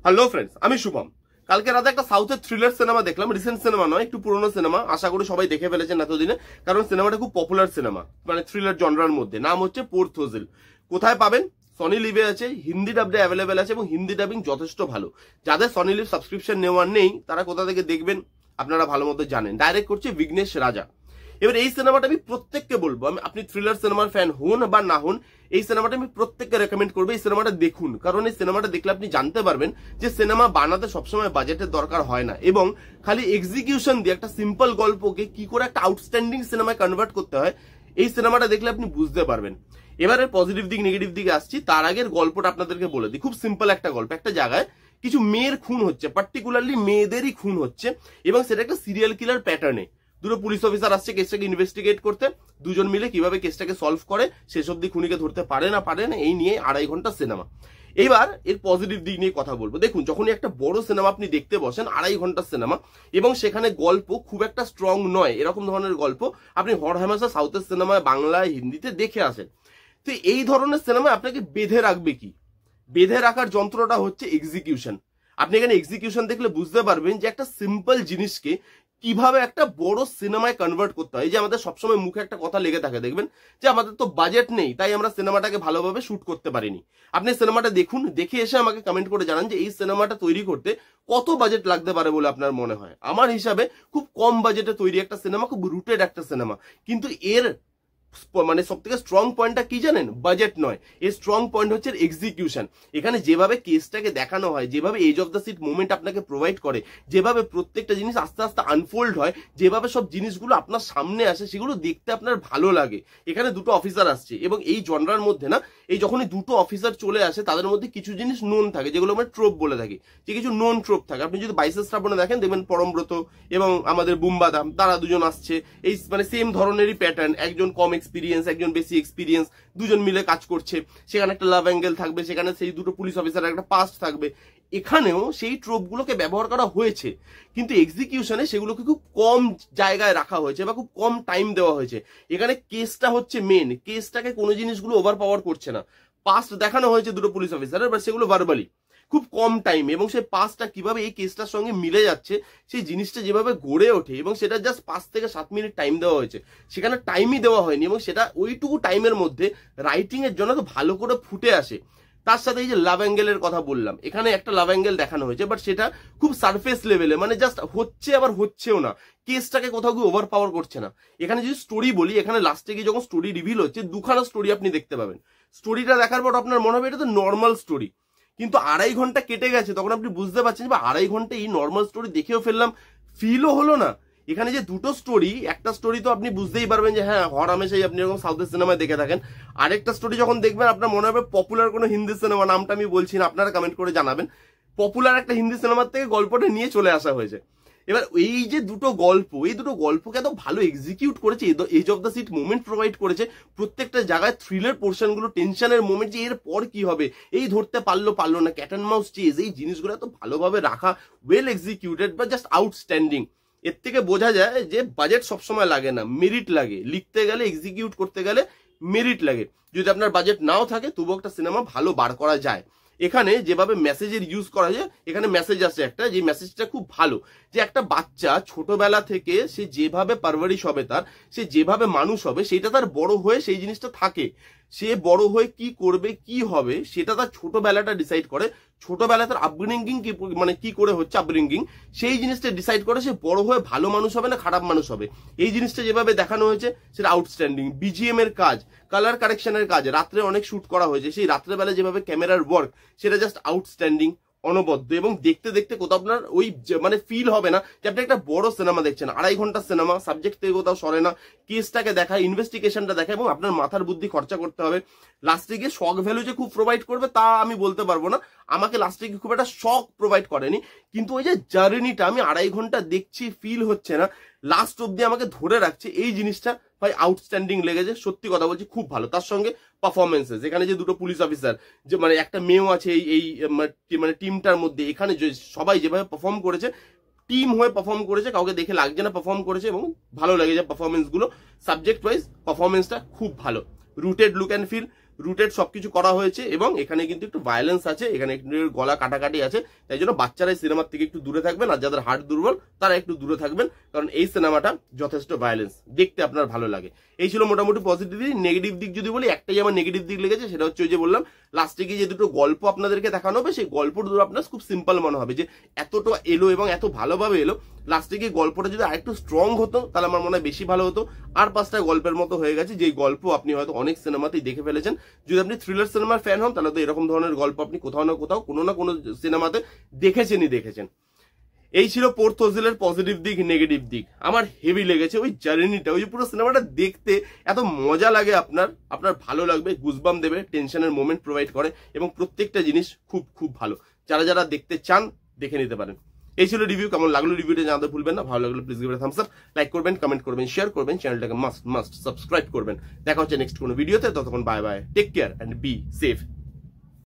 Hello friends, আমি শুভম। কালকে রাতে একটা সাউথের থ্রিলার সিনেমা দেখলাম। রিসেন্ট সিনেমা নয়, একটু পুরোনো সিনেমা। আশা করি সবাই দেখে ফেলেছেন এতদিনে, কারণ সিনেমাটা খুব পপুলার সিনেমা, মানে থ্রিলার জনরার মধ্যে। নাম হচ্ছে পোর্থোজিল। কোথায় পাবেন? সনি লিভে আছে, হিন্দি ডাবডে অ্যাভেলেবেল আছে এবং হিন্দি ডাবিং যথেষ্ট ভালো। যাদের সনি লিভ সাবস্ক্রিপশন নেওয়ার নেই তারা কোথা থেকে দেখবেন আপনারা ভালো মতো জানেন। ডাইরেক্ট করছে বিঘ্নেশ রাজা। এবার এই সিনেমাটা আমি প্রত্যেককে বলবো, আপনি থ্রিলার সিনেমার ফ্যান হন বা না হন, এই সিনেমাটা আমি প্রত্যেককে রেকমেন্ড করবো এই সিনেমাটা দেখুন। কারণ এই সিনেমাটা দেখলে আপনি জানতে পারবেন যে সিনেমা বানাতে সবসময় বাজেটের দরকার হয় না, এবং খালি এক্সিকিউশন দিয়ে একটা সিম্পল গল্পকে কি করে একটা আউটস্ট্যান্ডিং সিনেমায় কনভার্ট করতে হয় এই সিনেমাটা দেখলে আপনি বুঝতে পারবেন। এবারে পজিটিভ দিক নেগেটিভ দিকে আসছি, তার আগের গল্পটা আপনাদেরকে বলে দিই। খুব সিম্পল একটা গল্প। একটা জায়গায় কিছু মেয়ের খুন হচ্ছে, পার্টিকুলারলি মেয়েদেরই খুন হচ্ছে, এবং সেটা একটা সিরিয়াল কিলার প্যাটার্নে। দুটো পুলিশ অফিসার আসছে কেসটাকে ইনভেস্টিগেট করতে। দুজন মিলে কিভাবে কেসটাকে সলভ করে, শেষ অব্দি খুনিকে ধরতে পারে না এই নিয়ে 2.5 ঘন্টা সিনেমা। এইবার এর পজিটিভ দিক নিয়ে কথা বলবো। দেখুন, যখনই একটা বড় সিনেমা আপনি দেখতে বসেন, 2.5 ঘন্টার সিনেমা, এবং সেখানে গল্প খুব একটা স্ট্রং নয়, এরকম ধরনের গল্প আপনি হরহামেশা সাউথের সিনেমায় বাংলায় হিন্দিতে দেখে আসেন। তো এই ধরনের সিনেমায় আপনাকে বেঁধে রাখবে কি? বেঁধে রাখার যন্ত্রটা হচ্ছে এক্সিকিউশন। আপনি এখানে এক্সিকিউশন দেখলে বুঝতে পারবেন যে একটা সিম্পল জিনিসকে কিভাবে একটা বড় সিনেমায় কনভার্ট করতে হয়। যে আমাদের সবসময় মুখে একটা কথা লেগে থাকে, দেখবেন যে আমাদের তো বাজেট নেই, তাই আমরা সিনেমাটাকে ভালোভাবে শুট করতে পারিনি। আপনি সিনেমাটা দেখুন, দেখে এসে আমাকে কমেন্ট করে জানান যে এই সিনেমাটা তৈরি করতে কত বাজেট লাগতে পারে বলে আপনার মনে হয়। আমার হিসাবে খুব কম বাজেটে তৈরি একটা সিনেমা, খুব রুটেড একটা সিনেমা। কিন্তু এর মানে সব থেকে স্ট্রং পয়েন্টটা কি জানেন? বাজেট নয়, এর স্ট্রং পয়েন্ট হচ্ছে এক্সিকিউশন। এখানে যেভাবে কেসটাকে দেখানো হয়, যেভাবে edge of the seat moment আপনাকে প্রোভাইড করে, যেভাবে প্রত্যেকটা জিনিস আস্তে আস্তে আনফোল্ড হয়, যেভাবে সব জিনিসগুলো আপনার সামনে আসে, সেগুলো দেখতে আপনার ভালো লাগে। এখানে দুটো অফিসার আসছে, এবং এই জনরার মধ্যে না, এই যখনই দুটো অফিসার চলে আসে তাদের মধ্যে কিছু জিনিস নোন থাকে, যেগুলো আমরা ট্রোপ বলে থাকি, যে কিছু নোন ট্রোপ থাকে। আপনি যদি 22 শ্রাবণে দেখেন, দেখবেন পরমব্রত এবং আমাদের বুম্বাদাম, তারা দুজন আসছে, এই মানে সেম ধরনেরই প্যাটার্ন। একজন কম এক্সপিরিয়েন্স, একজন বেশি এক্সপিরিয়েন্স, দুজন মিলে কাজ করছে। সেখানে একটা লাভ অ্যাঙ্গেল থাকবে, সেখানে সেই দুটো পুলিশ অফিসার একটা পাস্ট থাকবে। এখানেও সেই ট্রোপগুলোকে ব্যবহার করা হয়েছে, কিন্তু এক্সিকিউশনে সেগুলোকে খুব কম জায়গায় রাখা হয়েছে বা খুব কম টাইম দেওয়া হয়েছে। এখানে কেসটা হচ্ছে মেন, কেসটাকে কোনো জিনিসগুলো ওভার পাওয়ার করছে না। পাস্ট দেখানো হয়েছে দুটো পুলিশ অফিসারের, বাট সেগুলো ভার্বালি, খুব কম টাইম, এবং সেই পাসটা কিভাবে এই কেসটার সঙ্গে মিলে যাচ্ছে, সেই জিনিসটা যেভাবে গড়ে ওঠে, এবং সেটা জাস্ট 5 থেকে 7 মিনিট টাইম দেওয়া হয়েছে। সেখানে টাইমই দেওয়া হয়নি, এবং সেটা ওইটুকু টাইমের মধ্যে রাইটিং এর জন্য তো ভালো করে ফুটে আসে। তার সাথে এই যে লাভ অ্যাঙ্গেলের কথা বললাম, এখানে একটা লাভ অ্যাঙ্গেল দেখানো হয়েছে, বাট সেটা খুব সারফেস লেভেলে, মানে জাস্ট হচ্ছে আবার হচ্ছেও না, কেসটাকে কোথাও কি ওভার পাওয়ার করছে না। এখানে যদি স্টোরি বলি, এখানে লাস্টে গিয়ে যখন স্টোরি রিভিল হচ্ছে, দুখানা স্টোরি আপনি দেখতে পাবেন। স্টোরিটা দেখার পর আপনার মনে হবে এটা তো নর্মাল স্টোরি, কিন্তু 2.5 ঘন্টা কেটে গেছে, তখন আপনি বুঝতে পারছেন যে 2.5 ঘন্টা এই নর্মাল স্টোরি দেখেও ফেললাম, ফিলও হলো না। এখানে যে দুটো স্টোরি, একটা স্টোরি তো আপনি বুঝতেই পারবেন যে হ্যাঁ হরহামেশাই আপনি এরকম সাউথের সিনেমায় দেখে থাকেন। আরেকটা স্টোরি যখন দেখবেন আপনার মনে হবে পপুলার কোনো হিন্দি সিনেমা, নামটা আমি বলছি না, আপনারা কমেন্ট করে জানাবেন, পপুলার একটা হিন্দি সিনেমার থেকে গল্পটা নিয়ে চলে আসা হয়েছে। এবার এই যে দুটো গল্প, এই দুটো গল্পকে এত ভালো এক্সিকিউট করেছে, edge of the seat moment provide করেছে প্রত্যেকটা জায়গায়, থ্রিলার পোর্শনগুলো, টেনশনের মোমেন্ট, যে এর পর কি হবে, এই ধরতে পারলো না, ক্যাট অ্যান্ড মাউস চেজ, এই জিনিসগুলো এত ভালোভাবে রাখা, ওয়েল এক্সিকিউটেড বা জাস্ট আউটস্ট্যান্ডিং। এর থেকে বোঝা যায় যে বাজেট সবসময় লাগে না, মেরিট লাগে। লিখতে গেলে, এক্সিকিউট করতে গেলে মেরিট লাগে। যদি আপনার বাজেট নাও থাকে, তবুও একটা সিনেমা ভালো বার করা যায়। এখানে যেভাবে মেসেজের ইউজ করা যায়, এখানে মেসেজ আছে একটা, যে মেসেজটা খুব ভালো, যে একটা বাচ্চা ছোটবেলা থেকে সে যেভাবে পারভারিশ হবে, তার সে যেভাবে মানুষ হবে, সেটা তার বড় হয়ে সেই জিনিসটা থাকে। সে বড় হয়ে কি করবে, কি হবে, সেটা তার ছোটবেলাটা ডিসাইড করে। ছোটবেলা তার আপব্রিঙ্গিং কি, মানে কি করে হচ্ছে আপব্রিঙ্গিং, সেই জিনিসটা ডিসাইড করে সে বড় হয়ে ভালো মানুষ হবে না খারাপ মানুষ হবে। এই জিনিসটা যেভাবে দেখানো হয়েছে সেটা আউটস্ট্যান্ডিং। বিজিএম এর কাজ, কালার কারেকশনের কাজ, রাত্রে অনেক শুট করা হয়েছে, সেই রাত্রেবেলা যেভাবে ক্যামেরার ওয়ার্ক, সেটা জাস্ট আউটস্ট্যান্ডিং, অনবদ্য। এবং দেখতে দেখতে কোথাও আপনার ওই মানে ফিল হবে না যে আপনি একটা বড় সিনেমা দেখছেন। 2.5 ঘন্টার সিনেমা, সাবজেক্ট থেকে কোথাও সরে না, কেসটাকে দেখায়, ইনভেস্টিগেশনটা দেখায়, এবং আপনার মাথার বুদ্ধি খরচা করতে হবে। লাস্টে গিয়ে শক ভ্যালু যে খুব প্রোভাইড করবে তা আমি বলতে পারবো না, আমাকে লাস্টে গিয়ে খুব একটা শক প্রোভাইড করেনি, কিন্তু ওই যে জার্নিটা, আমি 2.5 ঘন্টা দেখছি, ফিল হচ্ছে না, লাস্ট অব্দি আমাকে ধরে রাখছে, এই জিনিসটা ভাই আউটস্ট্যান্ডিং লেগেছে। সত্যি কথা বলছি, খুব ভালো। তার সঙ্গে পারফরমেন্সেস, এখানে যে দুটো পুলিশ অফিসার, যে মানে একটা মেয়েও আছে এই মানে টিমটার মধ্যে, এখানে সবাই যেভাবে পারফর্ম করেছে, টিম হয়ে পারফর্ম করেছে, কাউকে দেখে লাগছে না পারফর্ম করেছে, এবং ভালো লেগেছে পারফরমেন্স গুলো। সাবজেক্ট ওয়াইজ পারফরমেন্সটা খুব ভালো, rooted look and feel, rooted সবকিছু করা হয়েছে এবং এখানে কিন্তু একটু ভায়োলেন্স আছে, এখানে একটু গলা কাটাকাটি আছে, তাই জন্য বাচ্চারা এই সিনেমার থেকে একটু দূরে থাকবেন, আর যাদের হার্ট দুর্বল তারা একটু দূরে থাকবেন, কারণ এই সিনেমাটা যথেষ্ট ভায়োলেন্স, দেখতে আপনার ভালো লাগে। এই ছিল মোটামুটি পজিটিভ দিক। নেগেটিভ দিক যদি বলি, একটাই আমার নেগেটিভ দিক লেগেছে, সেটা হচ্ছে ওই যে বললাম লাস্টে গিয়ে যে দুটো গল্প আপনাদেরকে দেখানো হবে, সেই গল্পটা দুটো আপনার খুব সিম্পল মনে হবে, যে এতটা এলো এবং এত ভালোভাবে এলো, লাস্টে গিয়ে গল্পটা যদি আরেকটু স্ট্রং হতো তাহলে আমার মনে হয় বেশি ভালো হতো। আর 5টা গল্পের মতো হয়ে গেছে, যে গল্প আপনি হয়তো অনেক সিনেমাতেই দেখে ফেলেছেন। যদি আপনি থ্রিলার সিনেমার ফ্যান হন তাহলে তো এরকম ধরনের গল্প আপনি কোথাও না কোথাও কোনো না কোনো সিনেমাতে দেখেছেন। এই ছিল পোর্থ ওজেলের পজিটিভ দিক। নেগেটিভ দিক আমার হেভি লেগেছে ওই জার্নিটা, ওই যে পুরো সিনেমাটা দেখতে এত মজা লাগে, আপনার ভালো লাগবে, গুজবাম দেবে, টেনশনের মোমেন্ট প্রোভাইড করে এবং প্রত্যেকটা জিনিস খুব ভালো। যারা দেখতে চান দেখে নিতে পারেন। এই ছিল রিভিউ। কেমন লাগলো রিভিউটা জানাতে ভুলবেন না। ভালো লাগলো please give it a Thums up, like করবেন, কমেন্ট করবেন, শেয়ার করবেন, চ্যানেলটাকে মাস্ট সাবস্ক্রাইব করবেন। দেখা হচ্ছে নেক্সট কোনো ভিডিওতে, ততক্ষণ bye bye, take care and be safe.